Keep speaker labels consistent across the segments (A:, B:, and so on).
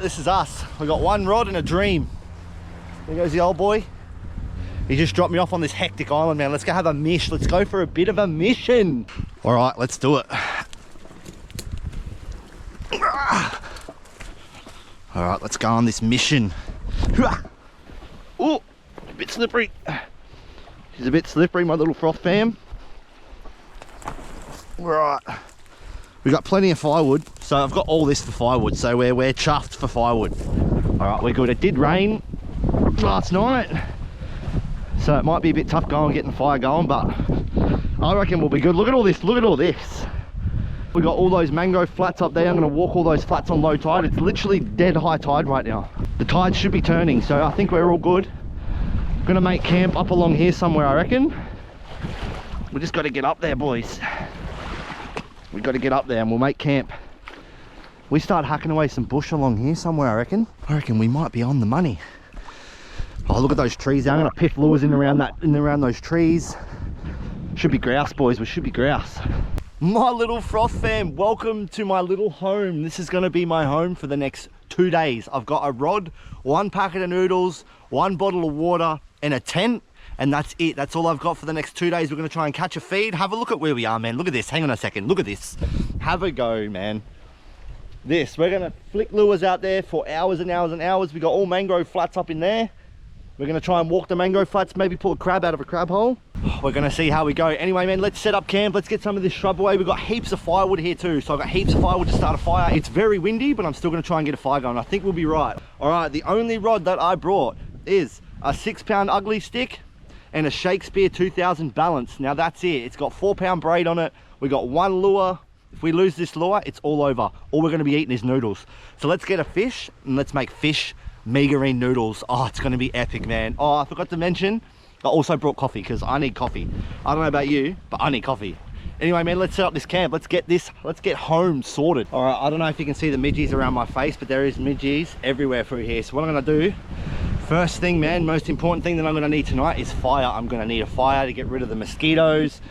A: this is us. We got one rod and a dream. There goes the old boy. He just dropped me off on this hectic island, man. Let's go have a mish. Let's go for a bit of a mission. All right, let's do it. All right, let's go on this mission. Oh, a bit slippery. She's a bit slippery, my little froth fam. Right, we've got plenty of firewood. So I've got all this for firewood. So we're chuffed for firewood. All right, we're good. It did rain last night, so it might be a bit tough getting the fire going, but I reckon we'll be good. Look at all this, look at all this. We got all those mangrove flats up there. I'm gonna walk all those flats on low tide. It's literally dead high tide right now. The tide should be turning, so I think we're all good. Gonna make camp up along here somewhere, I reckon. We just gotta get up there, boys. We gotta get up there and we'll make camp. We start hacking away some bush along here somewhere, I reckon. I reckon we might be on the money. Oh, look at those trees there. I'm gonna piff lures in around those trees. Should be grouse, boys. We should be grouse. My little froth fam, welcome to my little home. This is gonna be my home for the next 2 days. I've got a rod, 1 packet of noodles, 1 bottle of water, and a tent, and that's it. That's all I've got for the next 2 days. We're gonna try and catch a feed. Have a look at where we are, man. Look at this. Hang on a second. Look at this. Have a go, man. We're gonna flick lures out there for hours and hours and hours. We got all mangrove flats up in there. We're gonna try and walk the mangrove flats, maybe pull a crab out of a crab hole. We're gonna see how we go. Anyway, man, let's set up camp. Let's get some of this shrub away. We've got heaps of firewood here too. So I've got heaps of firewood to start a fire. It's very windy, but I'm still gonna try and get a fire going. I think we'll be right. All right, the only rod that I brought is a 6-pound ugly stick and a Shakespeare 2000 balance. Now that's it. It's got 4-pound braid on it. We got 1 lure. If we lose this lure, it's all over. All we're gonna be eating is noodles. So let's get a fish and let's make fish meagerine noodles. Oh, it's gonna be epic, man. Oh, I forgot to mention, I also brought coffee because I need coffee. I don't know about you, but I need coffee. Anyway, man, let's set up this camp. Let's get home sorted. All right, I don't know if you can see the midges around my face, but there is midges everywhere through here. So what I'm gonna do, first thing, man, most important thing that I'm gonna need tonight is fire. I'm gonna need a fire to get rid of the mosquitoes,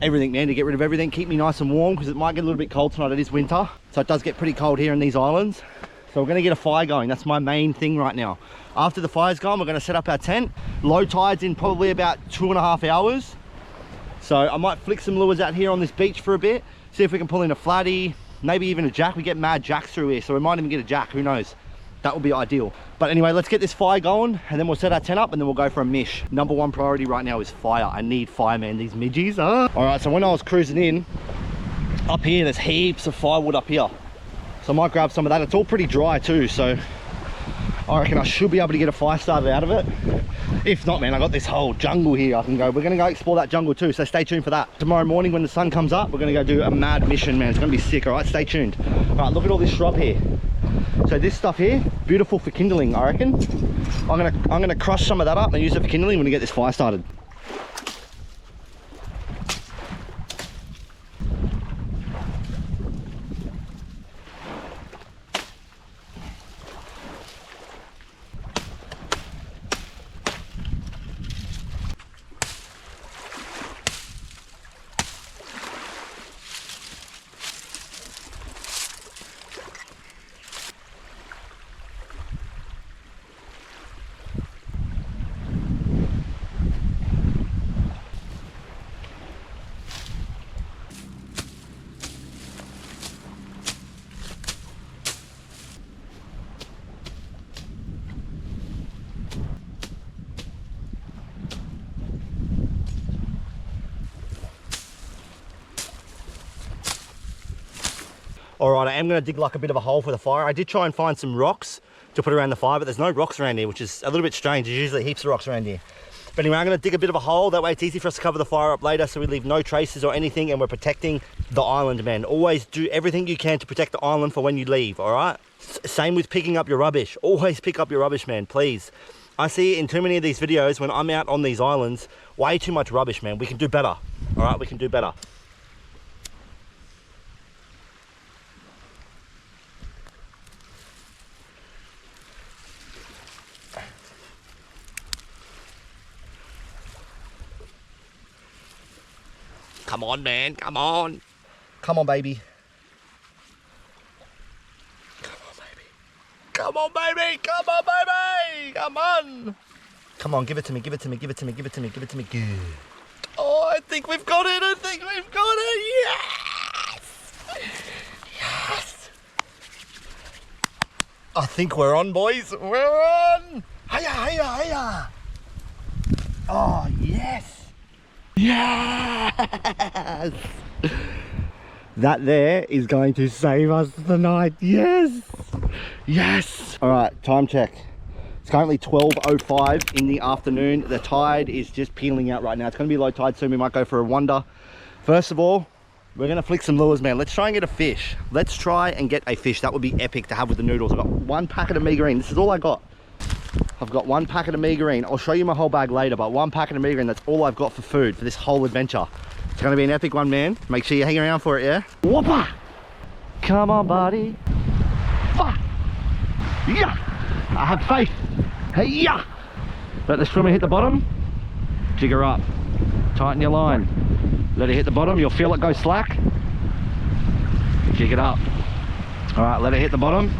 A: everything, man, to get rid of everything, keep me nice and warm because it might get a little bit cold tonight. It is winter, so it does get pretty cold here in these islands. So we're gonna get a fire going. That's my main thing right now. After the fire's gone, we're gonna set up our tent. Low tide's in probably about 2.5 hours. So I might flick some lures out here on this beach for a bit, see if we can pull in a flatty, maybe even a jack. We get mad jacks through here, so we might even get a jack, who knows? That would be ideal. But anyway, let's get this fire going and then we'll set our tent up and then we'll go for a mish. Number 1 priority right now is fire. I need fire, man, these midges. All right, so when I was cruising in, up here, there's heaps of firewood up here. So I might grab some of that. It's all pretty dry too, so I reckon I should be able to get a fire started out of it. If not, man, I got this whole jungle here I can go. We're gonna go explore that jungle too, so stay tuned for that. Tomorrow morning when the sun comes up, we're gonna go do a mad mission, man. It's gonna be sick. All right, stay tuned. All right, look at all this shrub here. So this stuff here, beautiful for kindling, I reckon. I'm gonna crush some of that up and use it for kindling when we get this fire started. All right, I am gonna dig like a bit of a hole for the fire. I did try and find some rocks to put around the fire, but there's no rocks around here, which is a little bit strange. There's usually heaps of rocks around here. But anyway, I'm gonna dig a bit of a hole. That way it's easy for us to cover the fire up later so we leave no traces or anything and we're protecting the island, man. Always do everything you can to protect the island for when you leave, all right? Same with picking up your rubbish. Always pick up your rubbish, man, please. I see in too many of these videos when I'm out on these islands, way too much rubbish, man. We can do better, all right? We can do better. Come on, man, come on. Come on, baby. Come on, baby. Come on, Come on, baby! Come on! Come on, give it to me, give it to me, give it to me, give it to me, give it to me. Good. Oh, I think we've got it, I think we've got it! Yes! Yes! I think we're on, boys. We're on! Hiya, hiya, hiya! Oh, yes! Yes! That there is going to save us tonight. Yes! Yes! All right, time check. It's currently 12:05 in the afternoon. The tide is just peeling out right now. It's going to be low tide soon. We might go for a wander. First of all, we're going to flick some lures, man. Let's try and get a fish. Let's try and get a fish. That would be epic to have with the noodles. I've got one packet of meagerine. This is all I got. I've got one packet of meagerine. I'll show you my whole bag later, but one packet of meagerine, that's all I've got for food for this whole adventure. It's going to be an epic one, man. Make sure you hang around for it, yeah? Whoppa! Come on, buddy. Yeah! I have faith. Hey, yeah! Let the swimmer hit the bottom. Jigger up. Tighten your line. Let it hit the bottom. You'll feel it go slack. Jig it up. All right, let it hit the bottom.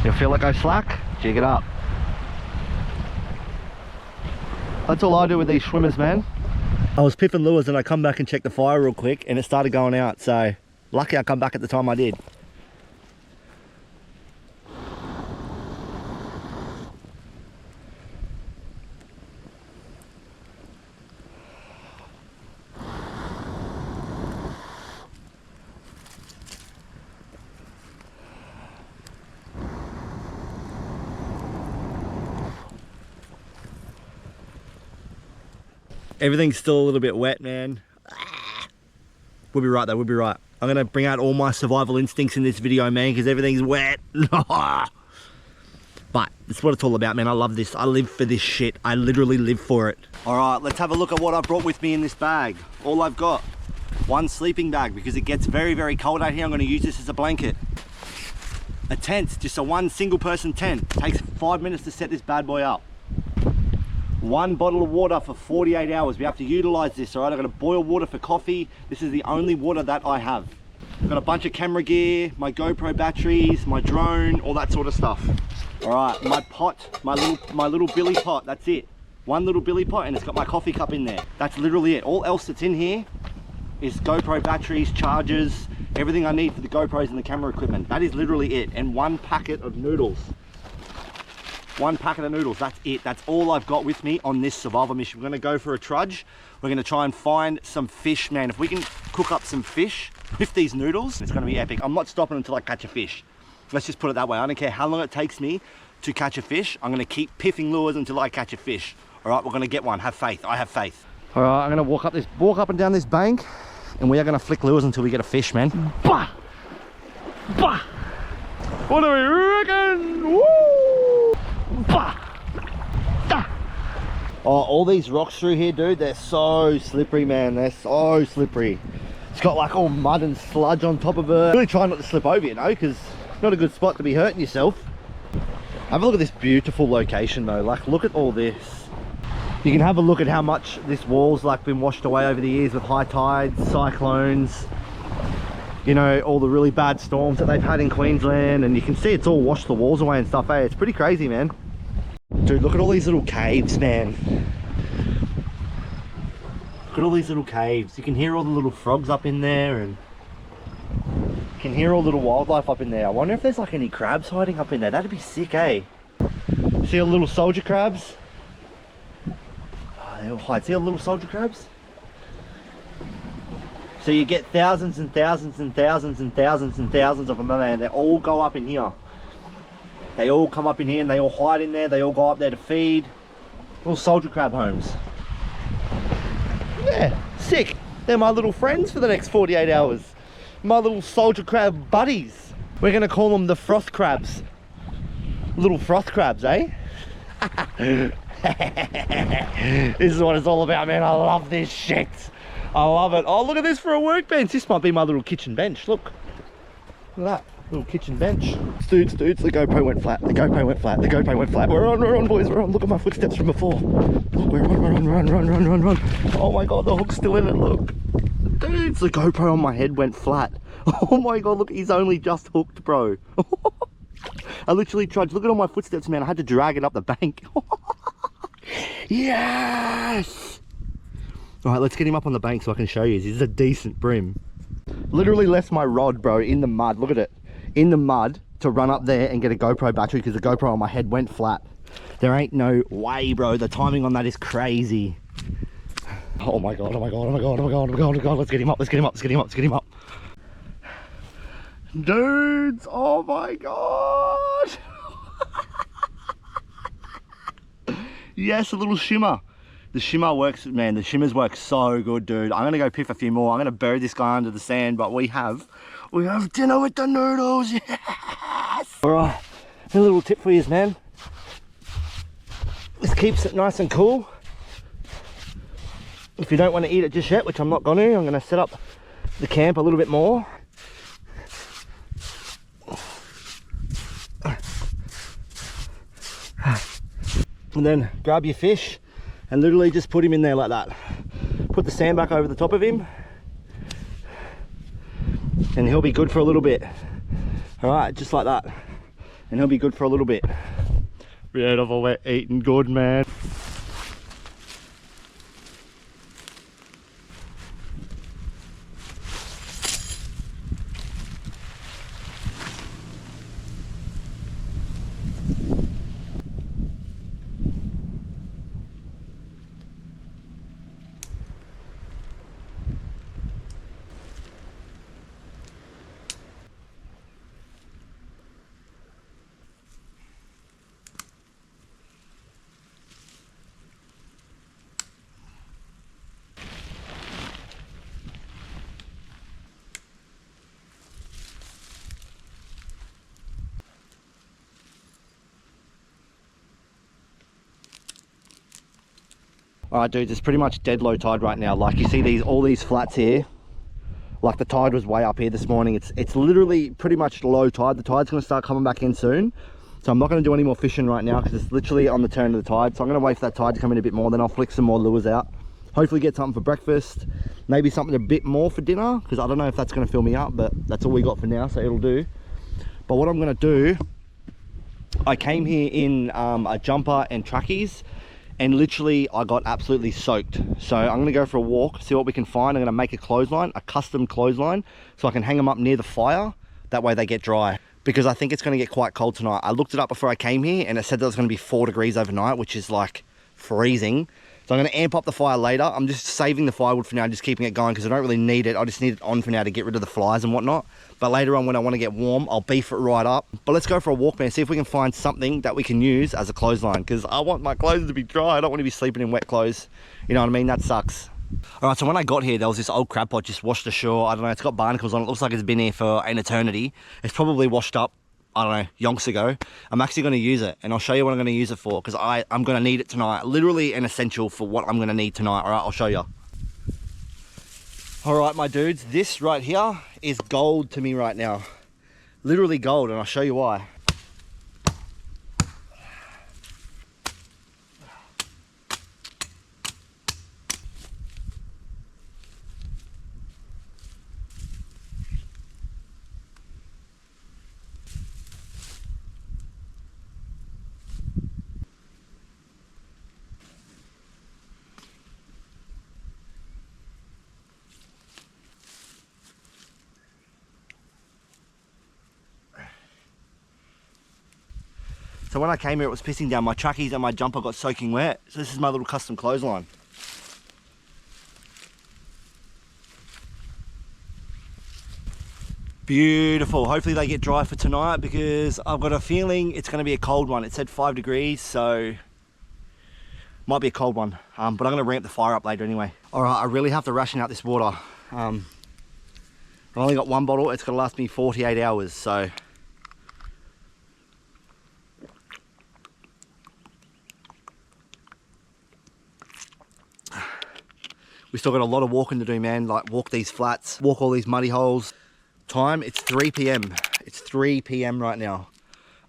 A: You'll feel it go slack. Jig it up. That's all I do with these swimmers, man. I was piffing lures and I come back and check the fire real quick and it started going out, so lucky I come back at the time I did. Everything's still a little bit wet, man. We'll be right though, we'll be right. I'm gonna bring out all my survival instincts in this video, man, because everything's wet. But it's what it's all about, man. I love this. I live for this shit. I literally live for it. All right, let's have a look at what I brought with me in this bag. All I've got, one sleeping bag because it gets very, very cold out here. I'm gonna use this as a blanket. A tent, just a one single person tent. Takes 5 minutes to set this bad boy up. One bottle of water for 48 hours. We have to utilize this, all right? I've got to boil water for coffee. This is the only water that I have. I've got a bunch of camera gear, my GoPro batteries, my drone, all that sort of stuff. All right, my pot, my little billy pot, that's it. One little billy pot and it's got my coffee cup in there. That's literally it. All else that's in here is GoPro batteries, chargers, everything I need for the GoPros and the camera equipment. That is literally it. And one packet of noodles. One packet of noodles, that's it. That's all I've got with me on this survival mission. We're gonna go for a trudge. We're gonna try and find some fish, man. If we can cook up some fish with these noodles, it's gonna be epic. I'm not stopping until I catch a fish. Let's just put it that way. I don't care how long it takes me to catch a fish. I'm gonna keep piffing lures until I catch a fish. All right, we're gonna get one. Have faith, I have faith. All right, I'm gonna walk up and down this bank and we are gonna flick lures until we get a fish, man. Bah! Bah! What do we reckon? Woo! Oh, all these rocks through here, dude, they're so slippery, man. They're so slippery. It's got like all mud and sludge on top of it. Really try not to slip over, you know, because it's not a good spot to be hurting yourself. Have a look at this beautiful location though. Like, look at all this. You can have a look at how much this wall's like been washed away over the years with high tides, cyclones, you know, all the really bad storms that they've had in Queensland, and you can see it's all washed the walls away and stuff, hey? It's pretty crazy, man. Dude, look at all these little caves, man. Look at all these little caves. You can hear all the little frogs up in there, and you can hear all the little wildlife up in there. I wonder if there's like any crabs hiding up in there. That'd be sick, eh? See all the little soldier crabs? Oh, they all hide. See all the little soldier crabs? So you get thousands and thousands and thousands and thousands and thousands of them, man. They all go up in here. They all come up in here and they all hide in there. They all go up there to feed. Little soldier crab homes. Yeah, sick. They're my little friends for the next 48 hours. My little soldier crab buddies. We're gonna call them the froth crabs. Little froth crabs, eh? This is what it's all about, man. I love this shit. I love it. Oh, look at this for a workbench. This might be my little kitchen bench. Look. Look at that. Little kitchen bench. Dudes, the GoPro went flat. The GoPro went flat. The GoPro went flat. We're on, boys. We're on. Look at my footsteps from before. Look, we're on, run. Oh my God, the hook's still in it. Look. Dudes, the GoPro on my head went flat. Oh my God, look, he's only just hooked, bro. I literally tried, look at all my footsteps, man. I had to drag it up the bank. Yes! All right, let's get him up on the bank so I can show you. This is a decent brim. Literally left my rod, bro, in the mud. Look at it. In the mud to run up there and get a GoPro battery because the GoPro on my head went flat. There ain't no way, bro. The timing on that is crazy. Oh my God, oh my God, oh my God, oh my God, oh my God, oh my God. Let's get him up, let's get him up, let's get him up, let's get him up. Dudes, oh my God. Yes, a little shimmer. The shimmer works, man, the shimmers work so good, dude. I'm gonna go piff a few more. I'm gonna bury this guy under the sand, but we have dinner with the noodles, yes! All right, a little tip for you, man. This keeps it nice and cool. If you don't want to eat it just yet, which I'm not gonna, I'm gonna set up the camp a little bit more. And then grab your fish and literally just put him in there like that. Put the sand back over the top of him and he'll be good for a little bit. All right, just like that. And he'll be good for a little bit. Beautiful, we're eating good, man. All right, dudes, it's pretty much dead low tide right now. Like you see all these flats here, like the tide was way up here this morning. It's literally pretty much low tide. The tide's gonna start coming back in soon. So I'm not gonna do any more fishing right now because it's literally on the turn of the tide. So I'm gonna wait for that tide to come in a bit more, then I'll flick some more lures out. Hopefully get something for breakfast, maybe something a bit more for dinner, because I don't know if that's gonna fill me up, but that's all we got for now, so it'll do. But what I'm gonna do, I came here in a jumper and trackies, and literally I got absolutely soaked. So I'm gonna go for a walk, see what we can find. I'm gonna make a clothesline, a custom clothesline, so I can hang them up near the fire. That way they get dry, because I think it's gonna get quite cold tonight. I looked it up before I came here and it said that it was gonna be 4 degrees overnight, which is like freezing. So I'm gonna amp up the fire later. I'm just saving the firewood for now, just keeping it going because I don't really need it. I just need it on for now to get rid of the flies and whatnot. But later on when I wanna get warm, I'll beef it right up. But let's go for a walk, man, see if we can find something that we can use as a clothesline, because I want my clothes to be dry. I don't want to be sleeping in wet clothes. You know what I mean? That sucks. All right, so when I got here, there was this old crab pot just washed ashore. I don't know, it's got barnacles on it. Looks like it's been here for an eternity. It's probably washed up, I don't know, yonks ago. I'm actually going to use it, and I'll show you what I'm going to use it for, because I'm going to need it tonight. Literally an essential for what I'm going to need tonight. All right, I'll show you. All right, my dudes, this right here is gold to me right now. Literally gold, and I'll show you why. So when I came here, it was pissing down. My trackies and my jumper got soaking wet. So this is my little custom clothesline. Beautiful. Hopefully they get dry for tonight, because I've got a feeling it's going to be a cold one. It said 5 degrees, so might be a cold one. But I'm going to ramp the fire up later anyway. All right, I really have to ration out this water. I've only got one bottle. It's going to last me 48 hours, so... We still got a lot of walking to do, man. Like walk these flats, walk all these muddy holes. Time, it's 3 p.m. It's 3 p.m. right now.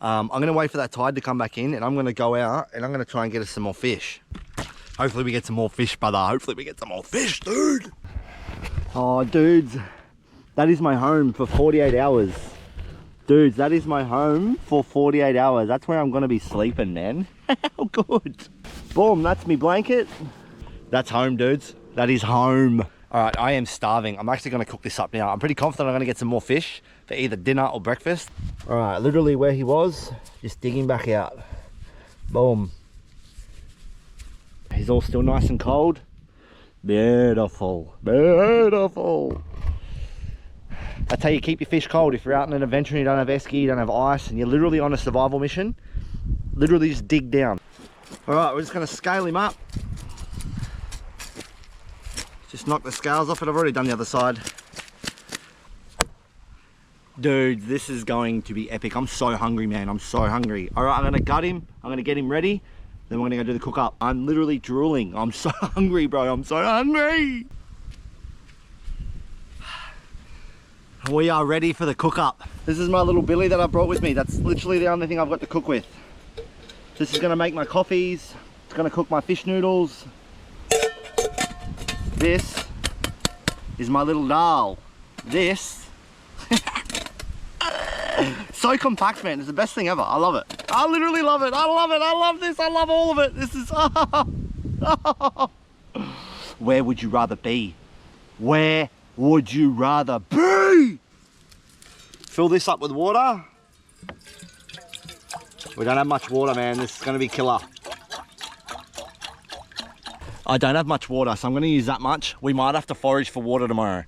A: I'm gonna wait for that tide to come back in, and I'm gonna go out and I'm gonna try and get us some more fish. Hopefully we get some more fish, brother. Hopefully we get some more fish, dude. Oh, dudes, that is my home for 48 hours. Dudes, that is my home for 48 hours. That's where I'm gonna be sleeping, man. How good. Boom, that's me blanket. That's home, dudes. That is home. All right, I am starving. I'm actually gonna cook this up now. I'm pretty confident I'm gonna get some more fish for either dinner or breakfast. All right, literally where he was, just digging back out. Boom. He's all still nice and cold. Beautiful, beautiful. That's how you keep your fish cold. If you're out in an adventure and you don't have esky, you don't have ice, and you're literally on a survival mission, literally just dig down. All right, we're just gonna scale him up. Just knock the scales off it. I've already done the other side. Dude, this is going to be epic. I'm so hungry, man. I'm so hungry. All right, I'm gonna gut him. I'm gonna get him ready. Then we're gonna go do the cook up. I'm literally drooling. I'm so hungry, bro. I'm so hungry. We are ready for the cook up. This is my little billy that I brought with me. That's literally the only thing I've got to cook with. This is gonna make my coffees. It's gonna cook my fish noodles. This is my little dal. This, so compact, man. It's the best thing ever. I love it. I literally love it. I love it. I love this. I love all of it. This is, Where would you rather be? Where would you rather be? Fill this up with water. We don't have much water, man. This is gonna be killer. I don't have much water, so I'm gonna use that much. We might have to forage for water tomorrow.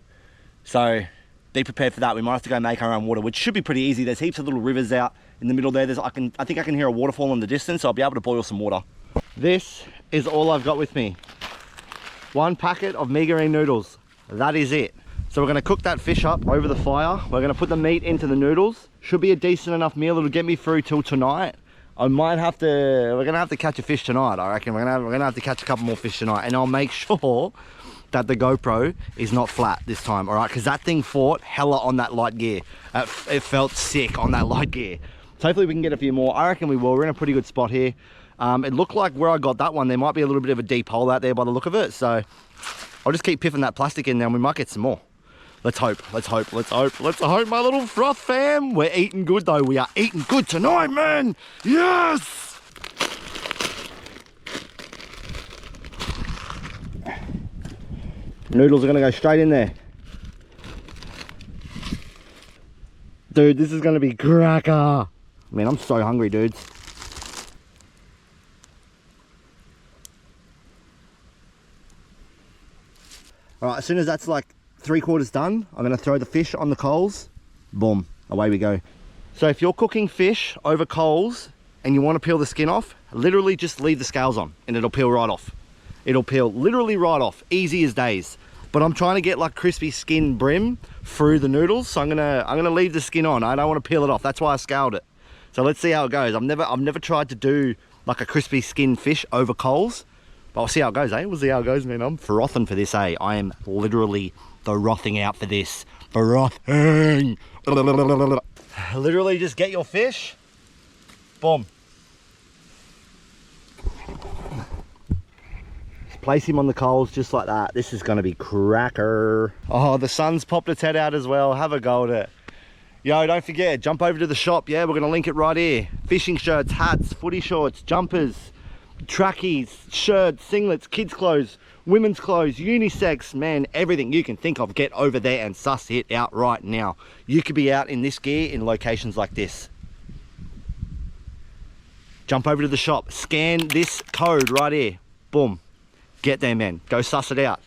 A: So be prepared for that. We might have to go make our own water, which should be pretty easy. There's heaps of little rivers out in the middle there. I think I can hear a waterfall in the distance, so I'll be able to boil some water. This is all I've got with me. One packet of migarine noodles. That is it. So we're gonna cook that fish up over the fire. We're gonna put the meat into the noodles. Should be a decent enough meal. It'll get me through till tonight. We're gonna have to catch a fish tonight, I reckon. We're gonna have to catch a couple more fish tonight, and I'll make sure that the GoPro is not flat this time, all right? Because that thing fought hella on that light gear. It felt sick on that light gear. So hopefully we can get a few more. I reckon we will. We're in a pretty good spot here. It looked like where I got that one, there might be a little bit of a deep hole out there by the look of it. So I'll just keep piffing that plastic in there and we might get some more. Let's hope, let's hope, let's hope, let's hope, my little froth fam. We're eating good though. We are eating good tonight, man. Yes! Noodles are gonna go straight in there. Dude, this is gonna be cracker. Man, I'm so hungry, dudes. All right, as soon as that's like 3/4 done, I'm gonna throw the fish on the coals. Boom, away we go. So if you're cooking fish over coals and you wanna peel the skin off, literally just leave the scales on and it'll peel right off. It'll peel literally right off, easy as days. But I'm trying to get like crispy skin brim through the noodles, so I'm gonna leave the skin on. I don't wanna peel it off, that's why I scaled it. So let's see how it goes. I've never tried to do like a crispy skin fish over coals, but we'll see how it goes, eh? We'll see how it goes, man. I'm frothing for this, eh? I am literally frothing out for this. Frothing. Literally just get your fish. Boom. Just place him on the coals just like that. This is gonna be cracker. Oh, the sun's popped its head out as well. Have a go at it. Yo, don't forget, jump over to the shop. Yeah, we're gonna link it right here. Fishing shirts, hats, footy shorts, jumpers, trackies, shirts, singlets, kids clothes, women's clothes, unisex, man, everything you can think of. Get over there and suss it out right now. You could be out in this gear in locations like this. Jump over to the shop, scan this code right here. Boom. Get there, man. Go suss it out.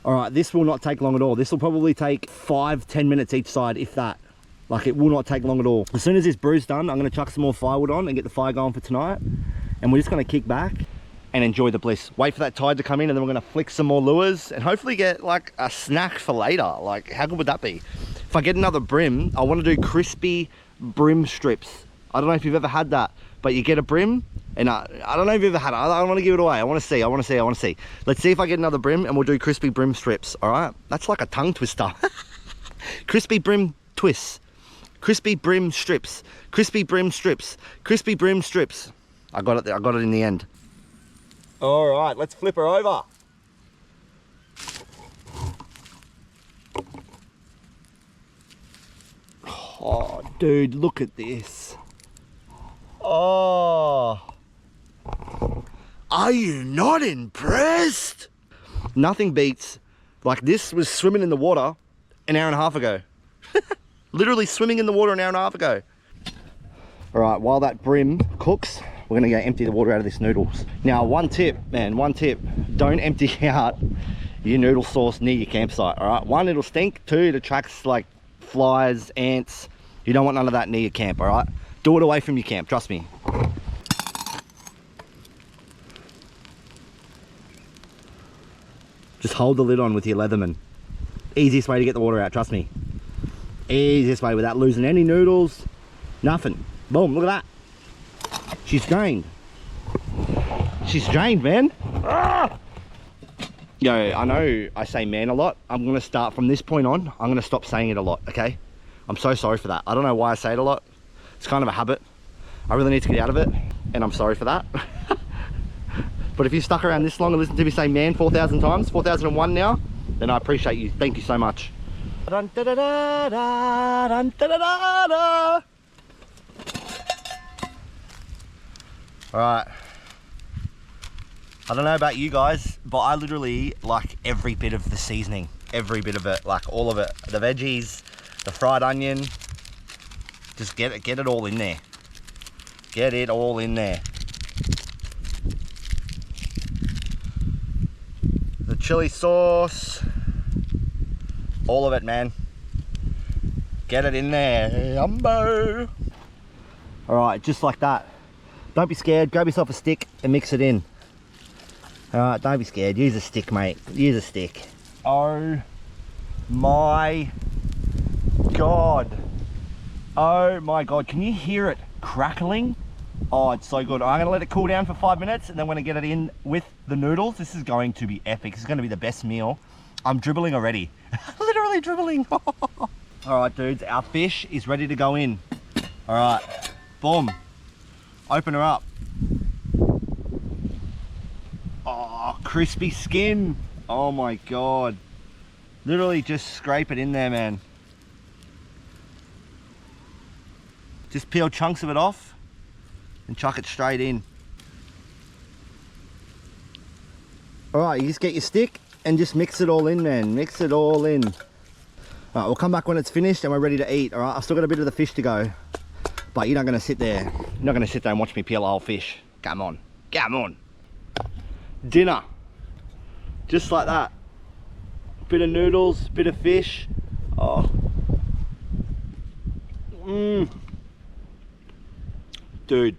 A: All right, this will not take long at all. This will probably take 5-10 minutes each side, if that. Like, it will not take long at all. As soon as this brew's done, I'm gonna chuck some more firewood on and get the fire going for tonight. And we're just gonna kick back and enjoy the bliss. Wait for that tide to come in, and then we're gonna flick some more lures and hopefully get like a snack for later. Like, how good would that be? If I get another brim, I wanna do crispy brim strips. I don't know if you've ever had that, but you get a brim, and I don't know if you've ever had it. I don't want to give it away. I want to see. Let's see if I get another brim, and we'll do crispy brim strips. All right, that's like a tongue twister. Crispy brim twists, crispy brim strips, crispy brim strips, crispy brim strips. I got it there. I got it in the end. All right, let's flip her over. Oh, dude, look at this. Oh. Are you not impressed? Nothing beats, like this was swimming in the water an hour and a half ago. Literally swimming in the water an hour and a half ago. All right, while that brim cooks, we're gonna go empty the water out of this noodles. Now, one tip, man, one tip. Don't empty out your noodle sauce near your campsite, all right? One, it'll stink. Two, it attracts like flies, ants. You don't want none of that near your camp, all right? Do it away from your camp, trust me. Just hold the lid on with your Leatherman. Easiest way to get the water out, trust me. Easiest way without losing any noodles, nothing. Boom, look at that. She's drained. She's drained, man. Ah! Yo, I know I say man a lot. I'm gonna start from this point on, I'm gonna stop saying it a lot, okay? I'm so sorry for that. I don't know why I say it a lot. It's kind of a habit. I really need to get out of it, and I'm sorry for that. But if you stuck around this long and listened to me say man 4,000 times, 4,001 now, then I appreciate you. Thank you so much. All right. I don't know about you guys, but I literally like every bit of the seasoning. Every bit of it, like all of it. The veggies, the fried onion. Just get it all in there. Get it all in there. The chili sauce. All of it, man. Get it in there. Yumbo. All right, just like that. Don't be scared. Grab yourself a stick and mix it in. All right, don't be scared. Use a stick, mate. Use a stick. Oh my God. Oh my God. Can you hear it crackling? Oh, it's so good. I'm gonna let it cool down for 5 minutes, and then when I get it in with the noodles, this is going to be epic. This is gonna be the best meal. I'm dribbling already. Literally dribbling. All right, dudes, our fish is ready to go in. All right, boom. Open her up. Oh, crispy skin. Oh my God. Literally just scrape it in there, man. Just peel chunks of it off and chuck it straight in. All right, you just get your stick and just mix it all in, man. Mix it all in. All right, we'll come back when it's finished and we're ready to eat. All right, I've still got a bit of the fish to go, but you're not gonna sit there. You're not gonna sit there and watch me peel a whole fish. Come on, come on. Dinner, just like that. Bit of noodles, bit of fish. Oh. Mmm. Dude.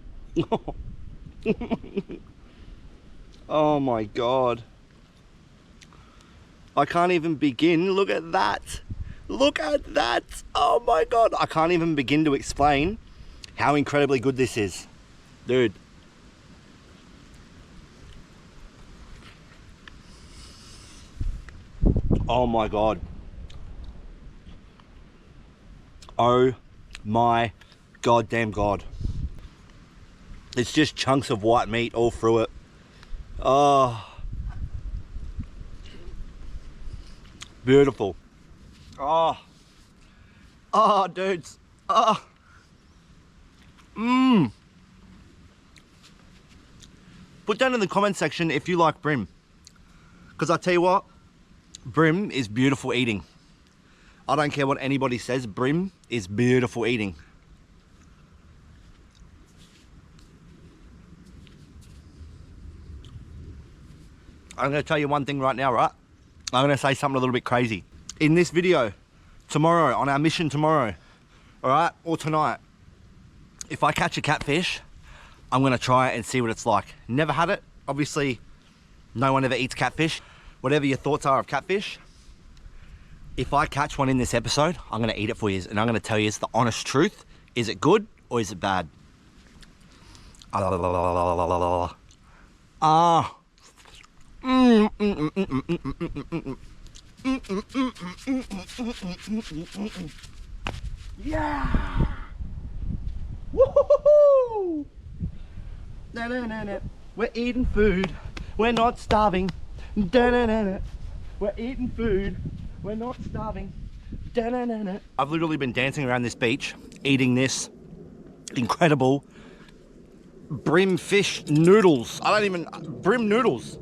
A: Oh my God. I can't even begin. Look at that. Look at that. Oh my God. I can't even begin to explain how incredibly good this is. Dude. Oh my God. Oh my goddamn God. It's just chunks of white meat all through it. Oh. Beautiful. Oh. Oh, dudes. Oh. Mmm. Put down in the comment section if you like brim. Because I tell you what, brim is beautiful eating. I don't care what anybody says, brim is beautiful eating. I'm going to tell you one thing right now, right? I'm going to say something a little bit crazy. In this video, tomorrow, on our mission tomorrow, all right, or tonight, if I catch a catfish, I'm going to try it and see what it's like. Never had it. Obviously, no one ever eats catfish. Whatever your thoughts are of catfish, if I catch one in this episode, I'm going to eat it for you, and I'm going to tell you the honest truth. Is it good or is it bad? Ah. Yeah. Woohoo! Na na na na. We're eating food. We're not starving. Da na na na. We're eating food. We're not starving. I've literally been dancing around this beach, eating this incredible brim fish noodles. Brim noodles.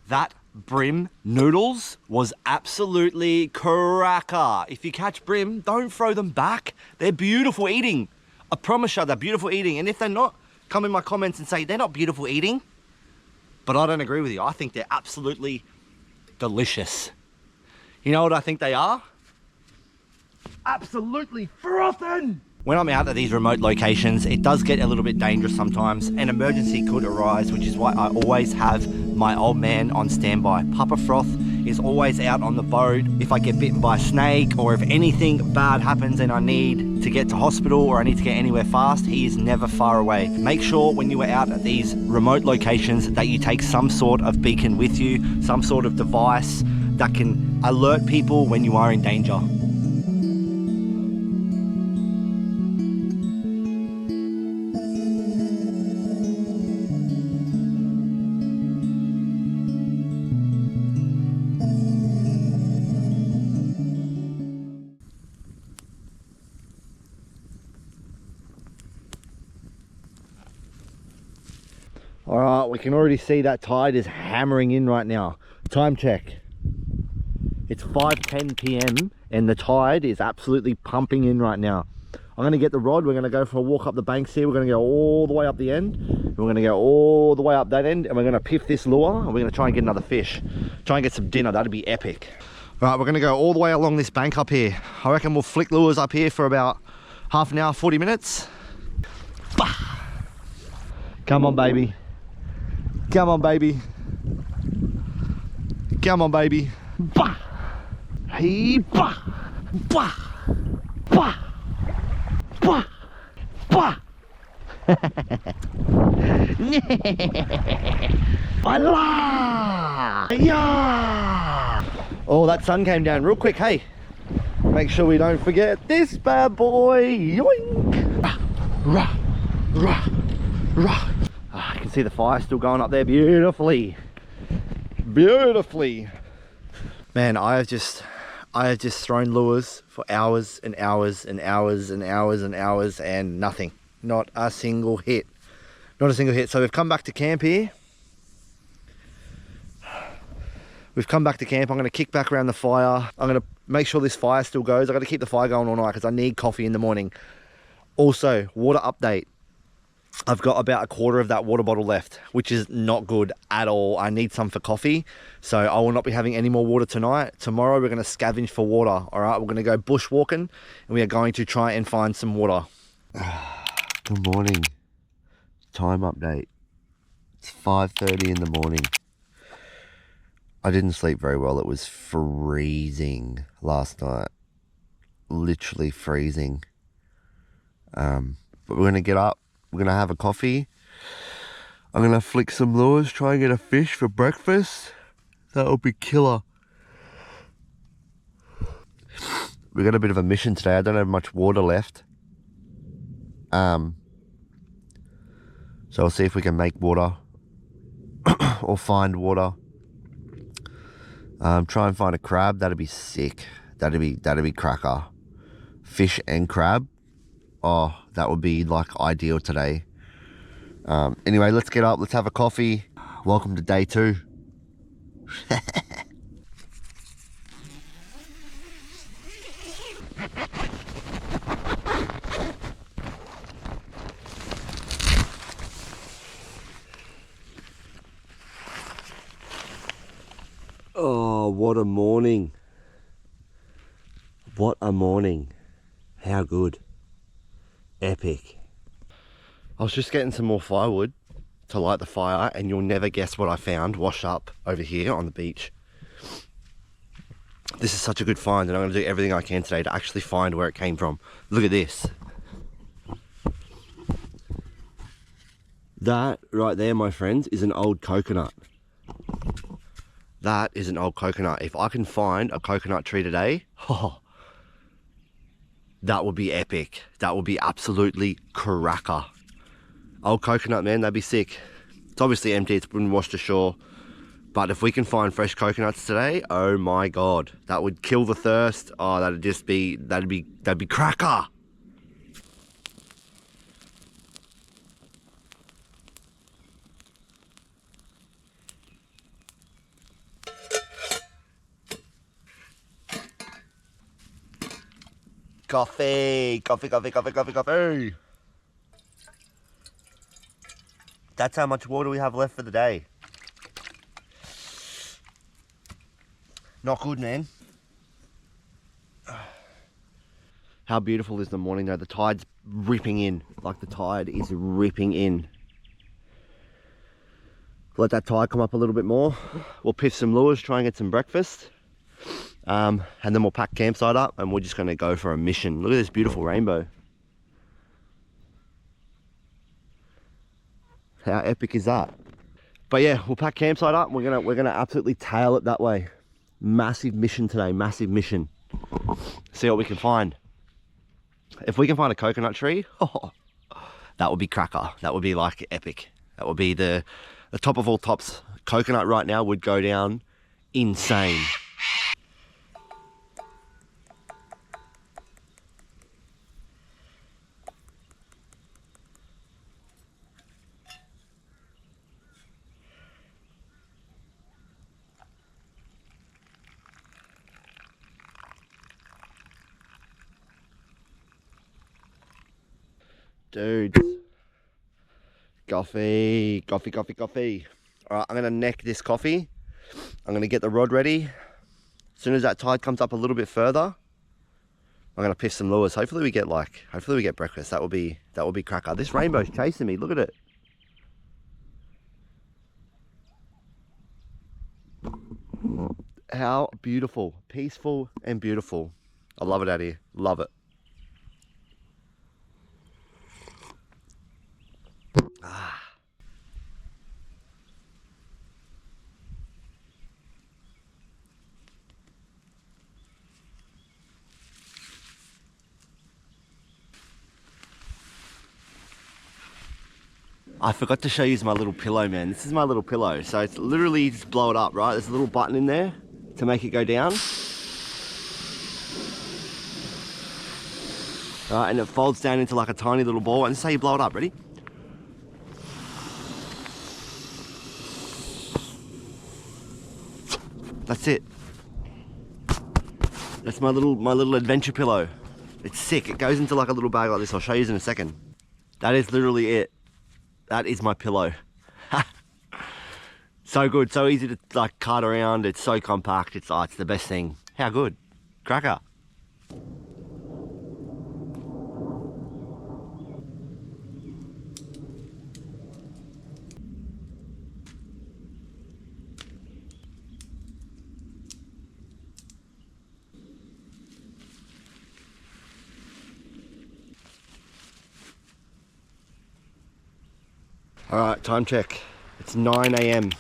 A: That brim noodles was absolutely cracker. If you catch brim, don't throw them back. They're beautiful eating. I promise you, they're beautiful eating. And if they're not, come in my comments and say they're not beautiful eating. But I don't agree with you. I think they're absolutely delicious. You know what I think they are? Absolutely frothing. When I'm out at these remote locations, it does get a little bit dangerous sometimes. An emergency could arise, which is why I always have my old man on standby. Papa Froth is always out on the boat. If I get bitten by a snake or if anything bad happens and I need to get to hospital or I need to get anywhere fast, he is never far away. Make sure when you are out at these remote locations that you take some sort of beacon with you, some sort of device that can alert people when you are in danger. All right, we can already see that tide is hammering in right now. Time check. It's 5:10 p.m. and the tide is absolutely pumping in right now. I'm gonna get the rod, we're gonna go for a walk up the banks here. We're gonna go all the way up the end. And we're gonna go all the way up that end and we're gonna piff this lure and we're gonna try and get another fish. Try and get some dinner, that'd be epic. All right, we're gonna go all the way along this bank up here. I reckon we'll flick lures up here for about half an hour, 40 minutes. Bah! Come on, baby. Come on, baby. Come on, baby. Bah! Hey, bah! Bah! Bah! Bah! Bah! Voila! Yeah! Oh, that sun came down real quick, hey. Make sure we don't forget this bad boy. Yoink! Rah, rah, rah, rah. I can see the fire still going up there beautifully. Beautifully. Man, I have just thrown lures for hours and hours and hours and hours and hours and nothing. Not a single hit. Not a single hit. So we've come back to camp here. We've come back to camp. I'm going to kick back around the fire. I'm going to make sure this fire still goes. I've got to keep the fire going all night because I need coffee in the morning. Also, water update. I've got about a quarter of that water bottle left, which is not good at all. I need some for coffee, so I will not be having any more water tonight. Tomorrow we're going to scavenge for water, all right? We're going to go bushwalking, and we are going to try and find some water. Good morning. Time update. It's 5:30 in the morning. I didn't sleep very well. It was freezing last night. Literally freezing. But we're going to get up. We're going to have a coffee. I'm going to flick some lures, try and get a fish for breakfast. That'll be killer. We got a bit of a mission today. I don't have much water left. So I'll see if we can make water or find water. Try and find a crab. That'd be sick. That'd be cracker. Fish and crab. Oh, that would be like ideal today. Anyway, let's get up. Let's have a coffee. Welcome to day 2. Oh, what a morning. What a morning. How good. Epic. I was just getting some more firewood to light the fire and you'll never guess what I found washed up over here on the beach. This is such a good find and I'm going to do everything I can today to actually find where it came from. Look at this. That right there, my friends, is an old coconut. That is an old coconut. If I can find a coconut tree today, oh, that would be epic. That would be absolutely cracker. Old coconut, man, that'd be sick. It's obviously empty, it's been washed ashore. But if we can find fresh coconuts today, oh my God, that would kill the thirst. Oh, that'd be cracker. Coffee, coffee, coffee, coffee, coffee, coffee. That's how much water we have left for the day. Not good, man. How beautiful is the morning though? The tide's ripping in. Like the tide is ripping in. Let that tide come up a little bit more. We'll piff some lures, try and get some breakfast. And then we'll pack campsite up and we're just gonna go for a mission. Look at this beautiful rainbow. How epic is that? But yeah, we'll pack campsite up and we're gonna absolutely tail it that way. Massive mission today, massive mission. See what we can find. If we can find a coconut tree, oh, that would be cracker. That would be like epic. That would be the top of all tops. Coconut right now would go down insane. Dudes, coffee, coffee, coffee, coffee. All right, I'm gonna neck this coffee. I'm gonna get the rod ready. As soon as that tide comes up a little bit further, I'm gonna piff some lures. Hopefully we get breakfast. That will be cracker. This rainbow's chasing me. Look at it. How beautiful, peaceful and beautiful. I love it out here. Love it. I forgot to show you my little pillow, man. This is my little pillow. So it's literally just blow it up, right? There's a little button in there to make it go down. All right, and it folds down into like a tiny little ball. And this is how you blow it up. Ready? That's it. That's my little adventure pillow. It's sick. It goes into like a little bag like this. I'll show you in a second. That is literally it. That is my pillow. So good, so easy to like cart around. It's so compact. It's the best thing. How good? Cracker. All right, time check. It's 9 AM.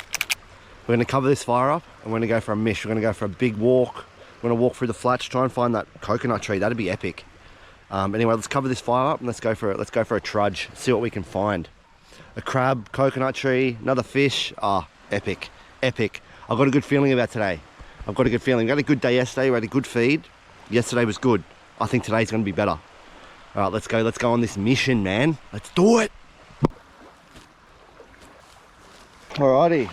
A: We're gonna cover this fire up and we're gonna go for a mish. We're gonna go for a big walk. We're gonna walk through the flats, try and find that coconut tree. That'd be epic. Anyway, let's cover this fire up and let's go for a trudge. See what we can find. A crab, coconut tree, another fish. Epic, epic. I've got a good feeling about today. I've got a good feeling. We had a good day yesterday. We had a good feed. Yesterday was good. I think today's gonna be better. All right, let's go on this mission, man. Let's do it. Alrighty,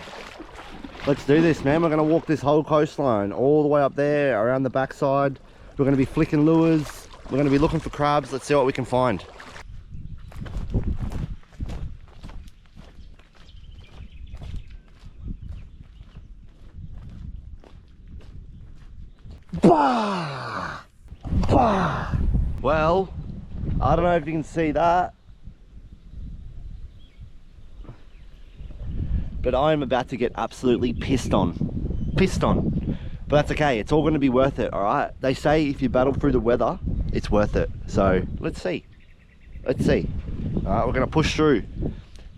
A: let's do this, man. We're gonna walk this whole coastline all the way up there, around the backside. We're gonna be flicking lures. We're gonna be looking for crabs. Let's see what we can find. Bah! Bah! Well, I don't know if you can see that, but I'm about to get absolutely pissed on. But that's okay, it's all gonna be worth it, all right? They say if you battle through the weather, it's worth it. So let's see. All right, we're gonna push through.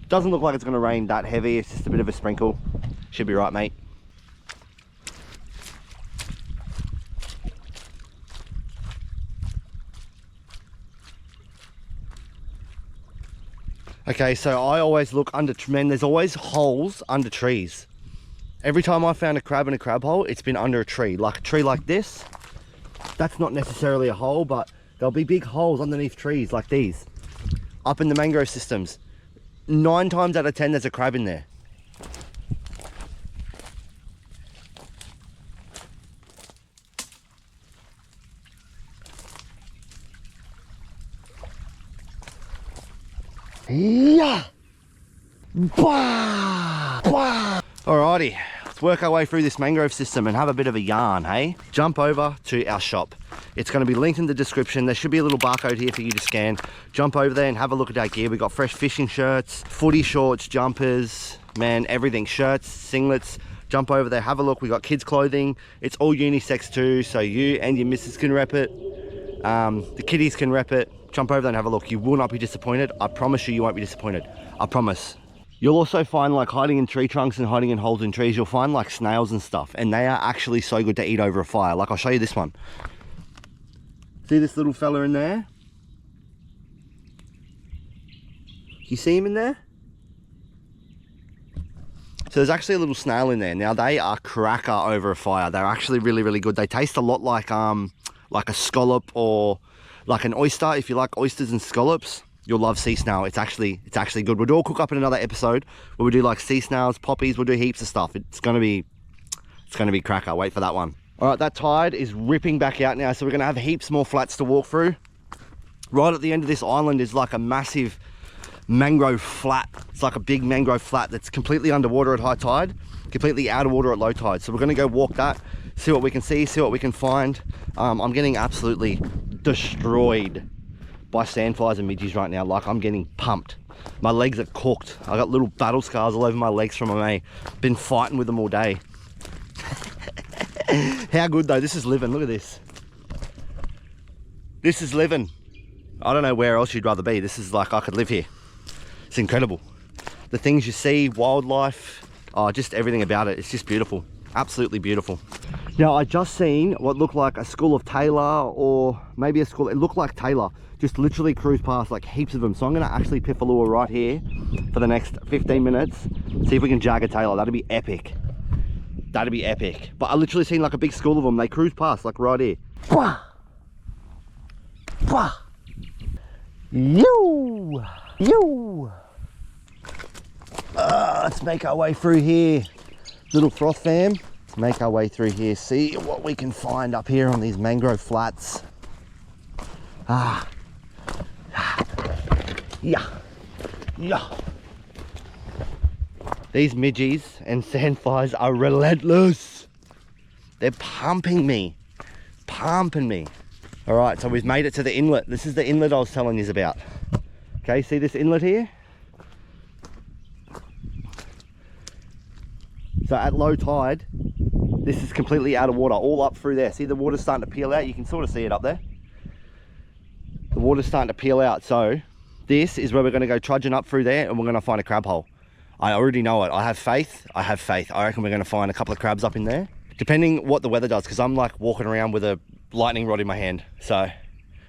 A: Doesn't look like it's gonna rain that heavy, it's just a bit of a sprinkle. Should be right, mate. Okay, so I always look under, man, there's always holes under trees. Every time I found a crab in a crab hole, it's been under a tree like this. That's not necessarily a hole, but there'll be big holes underneath trees like these, up in the mangrove systems. 9 times out of 10, there's a crab in there. Yeah. Bah! Bah! Alrighty, let's work our way through this mangrove system and have a bit of a yarn, hey? Jump over to our shop. It's going to be linked in the description. There should be a little barcode here for you to scan. Jump over there and have a look at our gear. We've got fresh fishing shirts, footy shorts, jumpers, man, everything. Shirts, singlets. Jump over there, have a look. We got kids clothing. It's all unisex too, so you and your missus can rep it. The kiddies can rep it. Jump over there and have a look. You will not be disappointed. I promise you, you won't be disappointed. I promise. You'll also find, like, hiding in tree trunks and hiding in holes in trees, you'll find like snails and stuff, and they are actually so good to eat over a fire. Like, I'll show you this one. See this little fella in there? You see him in there? So there's actually a little snail in there. Now, they are cracker over a fire. They're actually really, really good. They taste a lot like a scallop or like an oyster. If you like oysters and scallops, you'll love sea snail. It's actually good. We'll do a cook up in another episode where we do like sea snails, poppies. We'll do heaps of stuff. It's gonna be cracker. Wait for that one. All right, that tide is ripping back out now, so we're gonna have heaps more flats to walk through. Right at the end of this island is like a massive mangrove flat. It's like a big mangrove flat that's completely underwater at high tide, completely out of water at low tide. So we're gonna go walk that, see what we can see, see what we can find. I'm getting absolutely destroyed by sandflies and midges right now. Like, I'm getting pumped. My legs are cooked. I got little battle scars all over my legs from them. Been fighting with them all day. How good though, this is living. Look at this. This is living. I don't know where else you'd rather be. This is like, I could live here. It's incredible. The things you see, wildlife, oh, just everything about it. It's just beautiful. Absolutely beautiful. Now, I just seen what looked like a school of tailor, or maybe a school, it looked like tailor, just literally cruise past, like heaps of them. So I'm gonna actually piff a lure right here for the next 15 minutes, see if we can jag a tailor. That'd be epic. That'd be epic. But I literally seen like a big school of them. They cruise past, like right here. Wah! Wah! Yo! Yo! Let's make our way through here. Little froth fam. Let's make our way through here. See what we can find up here on these mangrove flats. Ah. Yeah. Yeah. These midgies and sandflies are relentless. They're pumping me. Pumping me. All right, so we've made it to the inlet. This is the inlet I was telling you about. Okay, see this inlet here? So at low tide, this is completely out of water, all up through there. See the water's starting to peel out? You can sort of see it up there. The water's starting to peel out. So this is where we're gonna go trudging up through there, and we're gonna find a crab hole. I already know it. I have faith. I have faith. I reckon we're gonna find a couple of crabs up in there, depending what the weather does, because I'm like walking around with a lightning rod in my hand. So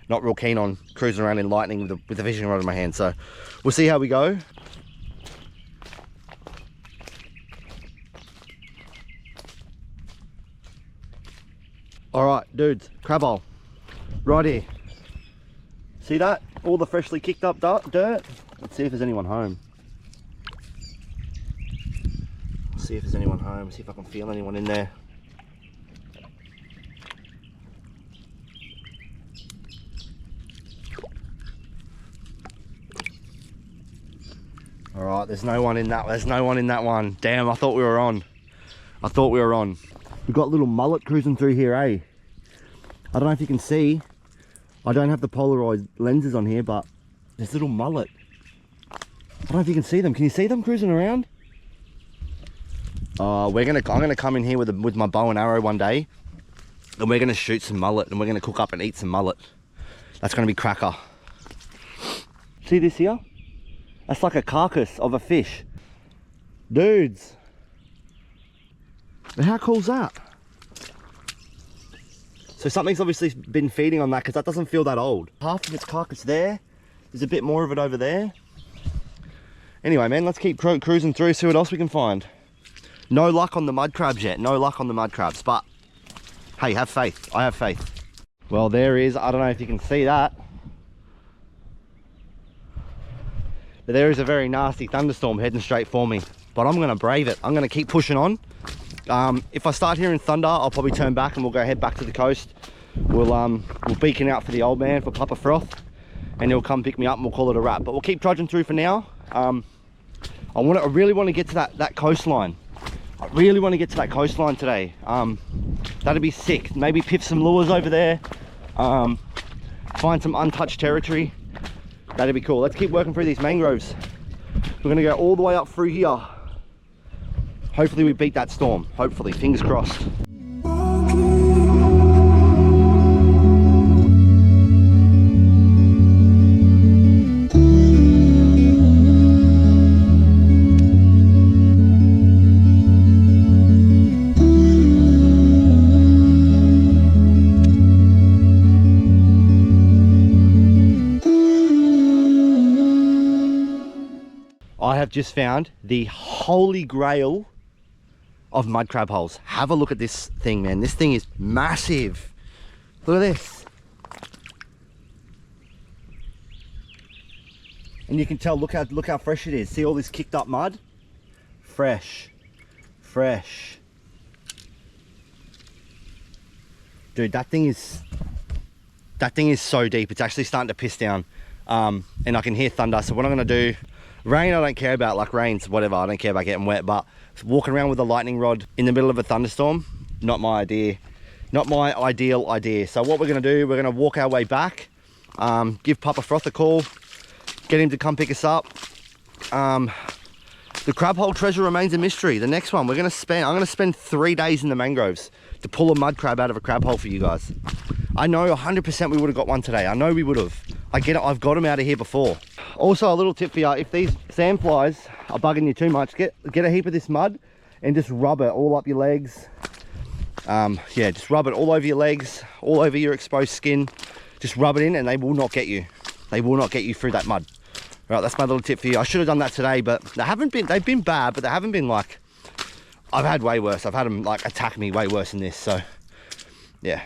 A: not real keen on cruising around in lightning with the fishing rod in my hand. So we'll see how we go. All right, dudes, crab hole, right here. See that? All the freshly kicked up dirt. Let's see if there's anyone home. See if there's anyone home. See if I can feel anyone in there. All right, there's no one in that. There's no one in that one. Damn, I thought we were on. I thought we were on. We've got little mullet cruising through here, eh? I don't know if you can see. I don't have the Polaroid lenses on here, but there's little mullet. I don't know if you can see them. Can you see them cruising around? I'm gonna come in here with my bow and arrow one day, and we're gonna shoot some mullet, and we're gonna cook up and eat some mullet. That's gonna be cracker. See this here? That's like a carcass of a fish. Dudes, how cool's that? So something's obviously been feeding on that, because that doesn't feel that old. Half of its carcass there. There's a bit more of it over there. Anyway, man, let's keep cruising through, see what else we can find. No luck on the mud crabs yet. No luck on the mud crabs. But hey, have faith. I have faith. Well, there is. I don't know if you can see that. But there is a very nasty thunderstorm heading straight for me. But I'm going to brave it. I'm going to keep pushing on. If I start hearing thunder, I'll probably turn back and we'll go head back to the coast. We'll beacon out for the old man, for Papa Froth, and he'll come pick me up and we'll call it a wrap. But we'll keep trudging through for now. I really want to get to that coastline. I really want to get to that coastline today. That'd be sick. Maybe piff some lures over there. Find some untouched territory. That'd be cool. Let's keep working through these mangroves. We're gonna go all the way up through here. Hopefully we beat that storm. Hopefully, fingers crossed. I have just found the holy grail of mud crab holes. Have a look at this thing, man. This thing is massive. Look at this. And you can tell, look how fresh it is. See all this kicked up mud? Fresh. Fresh. Dude, that thing is so deep. It's actually starting to piss down. And I can hear thunder. So what I'm gonna do, rain I don't care about, like rain's whatever, I don't care about getting wet, but walking around with a lightning rod in the middle of a thunderstorm, not my idea. Not my ideal idea. So what we're gonna do, we're gonna walk our way back, give Papa Froth a call, get him to come pick us up. The crab hole treasure remains a mystery. The next one, I'm gonna spend 3 days in the mangroves to pull a mud crab out of a crab hole for you guys. I know 100% we would have got one today. I know we would have. I get it, I've got them out of here before. Also, a little tip for you, if these sand flies are bugging you too much, get a heap of this mud and just rub it all up your legs. Yeah, just rub it all over your legs, all over your exposed skin. Just rub it in and they will not get you. They will not get you through that mud. Right, that's my little tip for you. I should have done that today, but they've been bad, but they haven't been like, I've had way worse. I've had them like attack me way worse than this, so yeah.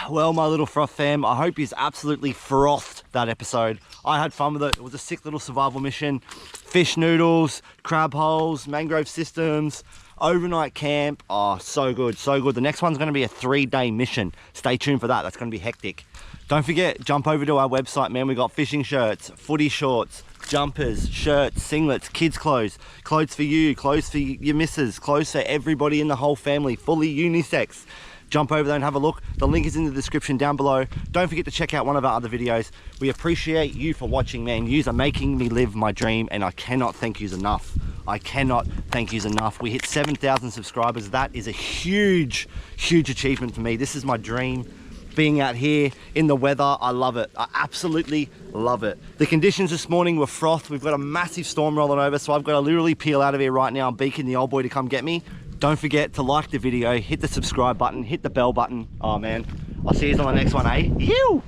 A: Well, my little froth fam, I hope you've absolutely frothed that episode. I had fun with it. It was a sick little survival mission. Fish noodles, crab holes, mangrove systems, overnight camp. Oh, so good, so good. The next one's going to be a 3-day mission. Stay tuned for that. That's going to be hectic. Don't forget, jump over to our website, man. We got fishing shirts, footy shorts, jumpers, shirts, singlets, kids clothes, clothes for you, clothes for your missus, clothes for everybody in the whole family, fully unisex. Jump over there and have a look. The link is in the description down below. Don't forget to check out one of our other videos. We appreciate you for watching, man. Yous are making me live my dream, and I cannot thank yous enough. I cannot thank yous enough. We hit 7,000 subscribers. That is a huge, huge achievement for me. This is my dream. Being out here in the weather, I love it. I absolutely love it. The conditions this morning were froth. We've got a massive storm rolling over, so I've got to literally peel out of here right now and beacon the old boy to come get me. Don't forget to like the video, hit the subscribe button, hit the bell button. Oh man, I'll see you on the next one, eh? You!